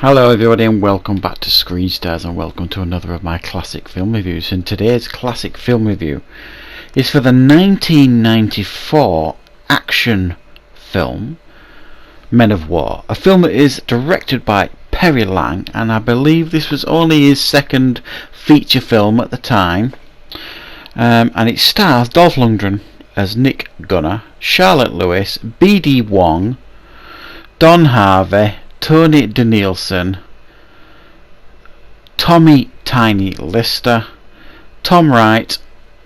Hello everybody and welcome back to Screen Stars and welcome to another of my classic film reviews. And today's classic film review is for the 1994 action film Men of War, a film that is directed by Perry Lang, and I believe this was only his second feature film at the time. And it stars Dolph Lundgren as Nick Gunner, Charlotte Lewis, B.D. Wong, Don Harvey, Tony Danielson, Tommy Tiny Lister, Tom Wright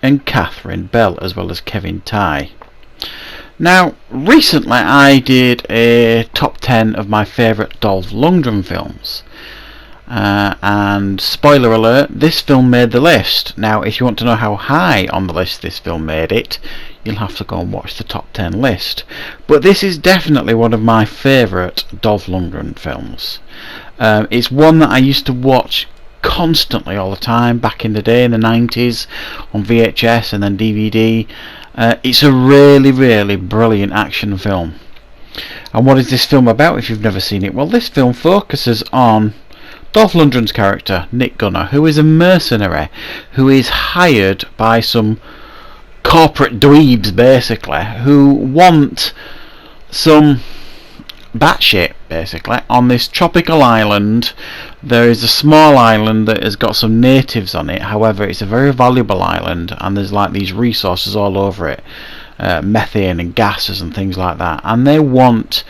and Catherine Bell, as well as Kevin Tighe. Now, recently I did a top 10 of my favourite Dolph Lundgren films. And spoiler alert, this film made the list. Now, if you want to know how high on the list this film made it, you'll have to go and watch the top 10 list. But this is definitely one of my favourite Dolph Lundgren films. It's one that I used to watch constantly all the time back in the day in the 90s on VHS and then DVD. It's a really brilliant action film. And what is this film about if you've never seen it? Well, this film focuses on Dolph Lundgren's character, Nick Gunner, who is a mercenary who is hired by some corporate dweebs, basically, who want some batshit, basically, on this tropical island. There is a small island that has got some natives on it. However, it's a very valuable island, and there's like these resources all over it, methane and gases and things like that, and they want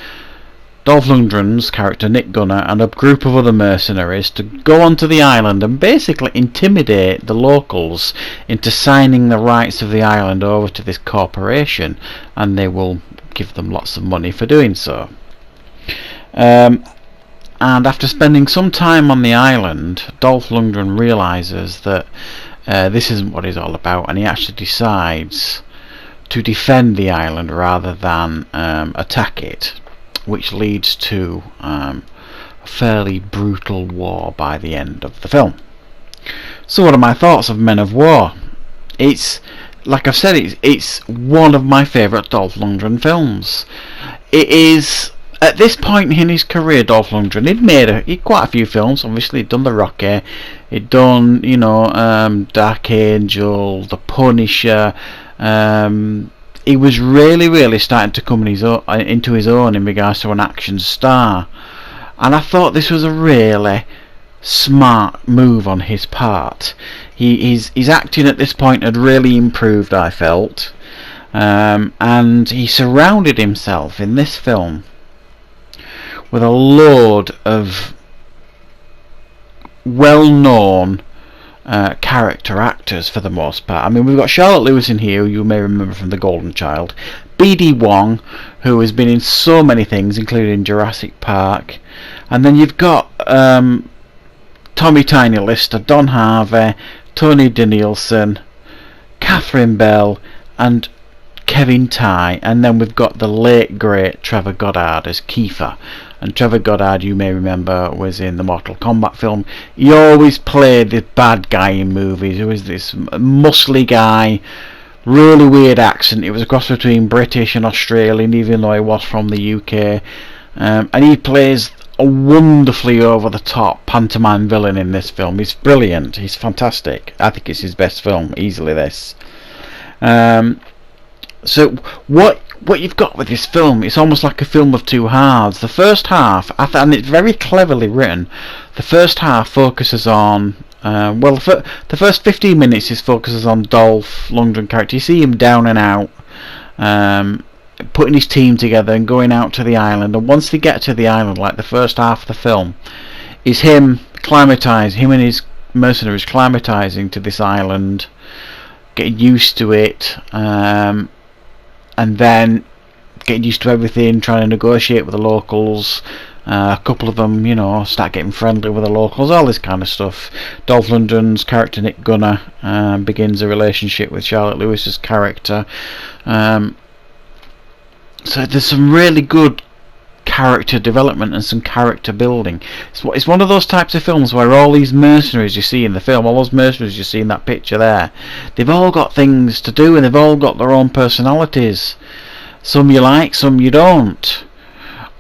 Dolph Lundgren's character Nick Gunner and a group of other mercenaries to go onto the island and basically intimidate the locals into signing the rights of the island over to this corporation, and they will give them lots of money for doing so. And after spending some time on the island, Dolph Lundgren realises that this isn't what he's all about, and he actually decides to defend the island rather than attack it, which leads to a fairly brutal war by the end of the film. So what are my thoughts of Men of War? It's, like I've said, it's one of my favourite Dolph Lundgren films. It is, at this point in his career, Dolph Lundgren, he'd made quite a few films. Obviously he'd done The Rocky, he'd done, Dark Angel, The Punisher. He was really starting to come into his own in regards to an action star, and I thought this was a really smart move on his part. His acting at this point had really improved, I felt, and he surrounded himself in this film with a load of well-known character actors for the most part. I mean, we've got Charlotte Lewis in here, who you may remember from The Golden Child, B.D. Wong, who has been in so many things, including Jurassic Park, and then you've got Tommy Tiny Lister, Don Harvey, Tony Danielson, Catherine Bell and Kevin Tighe, and then we've got the late great Trevor Goddard as Kiefer. And Trevor Goddard, you may remember, was in the Mortal Kombat film. He always played this bad guy in movies. He was this muscly guy, really weird accent. It was a cross between British and Australian, even though he was from the UK. And he plays a wonderfully over-the-top pantomime villain in this film. He's brilliant. He's fantastic. I think it's his best film, easily this. So what you've got with this film, it's almost like a film of two halves. The first half, and it's very cleverly written, the first half focuses on, the first 15 minutes focuses on Dolph Lundgren character. You see him down and out, putting his team together and going out to the island, and once they get to the island, like the first half of the film, is him and his mercenaries climatising to this island, getting used to it, and then getting used to everything, trying to negotiate with the locals. A couple of them, start getting friendly with the locals, all this kind of stuff. Dolph Lundgren's character Nick Gunner begins a relationship with Charlotte Lewis's character. So there's some really good character development and some character building. It's one of those types of films where all these mercenaries you see in the film, all those mercenaries you see in that picture there, they've all got things to do and they've all got their own personalities. Some you like, some you don't.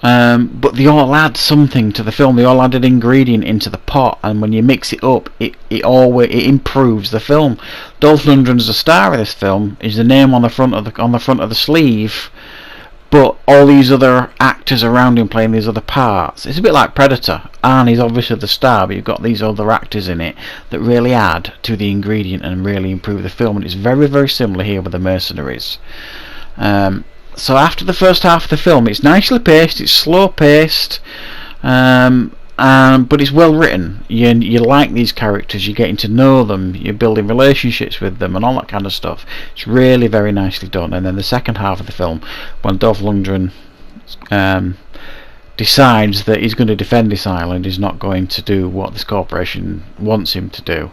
but they all add something to the film. They all add an ingredient into the pot, and when you mix it up, it improves the film. Dolph Lundgren's the star of this film. Is the name on the front of the sleeve, but all these other actors around him playing these other parts. It's a bit like Predator. Arnie's obviously the star, but you've got these other actors in it that really add to the ingredient and really improve the film. And it's very, very similar here with the Mercenaries. So after the first half of the film, it's nicely paced, it's slow paced, but it's well written. You like these characters, you're getting to know them, you're building relationships with them and all that kind of stuff. It's really very nicely done. And then the second half of the film, when Dolph Lundgren decides that he's going to defend this island, he's not going to do what this corporation wants him to do,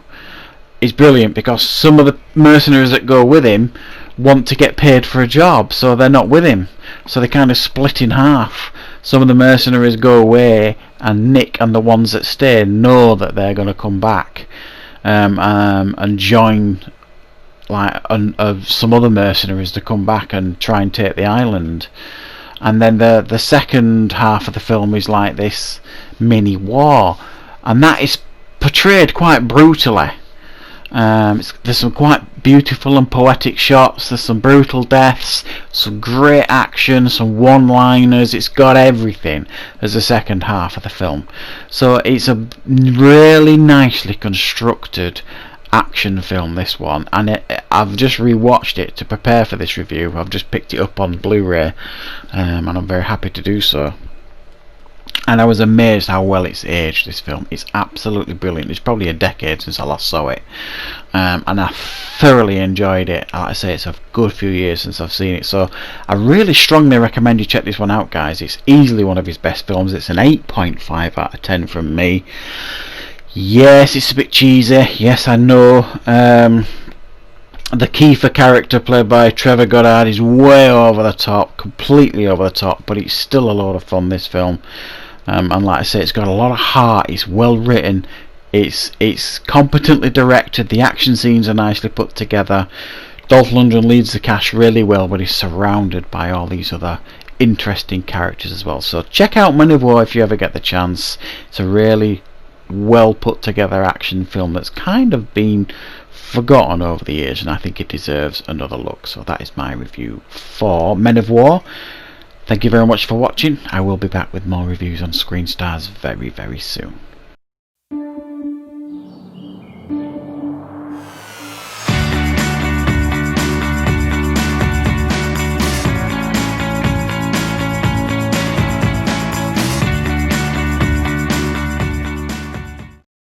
is brilliant, because some of the mercenaries that go with him want to get paid for a job, so they're not with him, so they kind of split in half. Some of the mercenaries go away, and Nick and the ones that stay know that they're going to come back and join some other mercenaries to come back and try and take the island. And then the second half of the film is like this mini war, and that is portrayed quite brutally. There's some quite beautiful and poetic shots, there's some brutal deaths, some great action, some one-liners. It's got everything as the second half of the film. So it's a really nicely constructed action film, this one, and I've just rewatched it to prepare for this review. I've just picked it up on Blu-ray, and I'm very happy to do so. And I was amazed how well it's aged, this film. It's absolutely brilliant. It's probably a decade since I last saw it, and I thoroughly enjoyed it. Like I say, it's a good few years since I've seen it, so I really strongly recommend you check this one out, guys. It's easily one of his best films. It's an 8.5 out of 10 from me. Yes, it's a bit cheesy, yes, I know. The Kiefer character played by Trevor Goddard is way over the top, completely over the top, but it's still a lot of fun, this film. And like I say, it's got a lot of heart, it's well written, it's competently directed, the action scenes are nicely put together. Dolph Lundgren leads the cast really well, but he's surrounded by all these other interesting characters as well. So check out Men of War if you ever get the chance. It's a really well put together action film that's kind of been forgotten over the years, and I think it deserves another look. So that is my review for Men of War. Thank you very much for watching. I will be back with more reviews on Screen Stars very, very soon.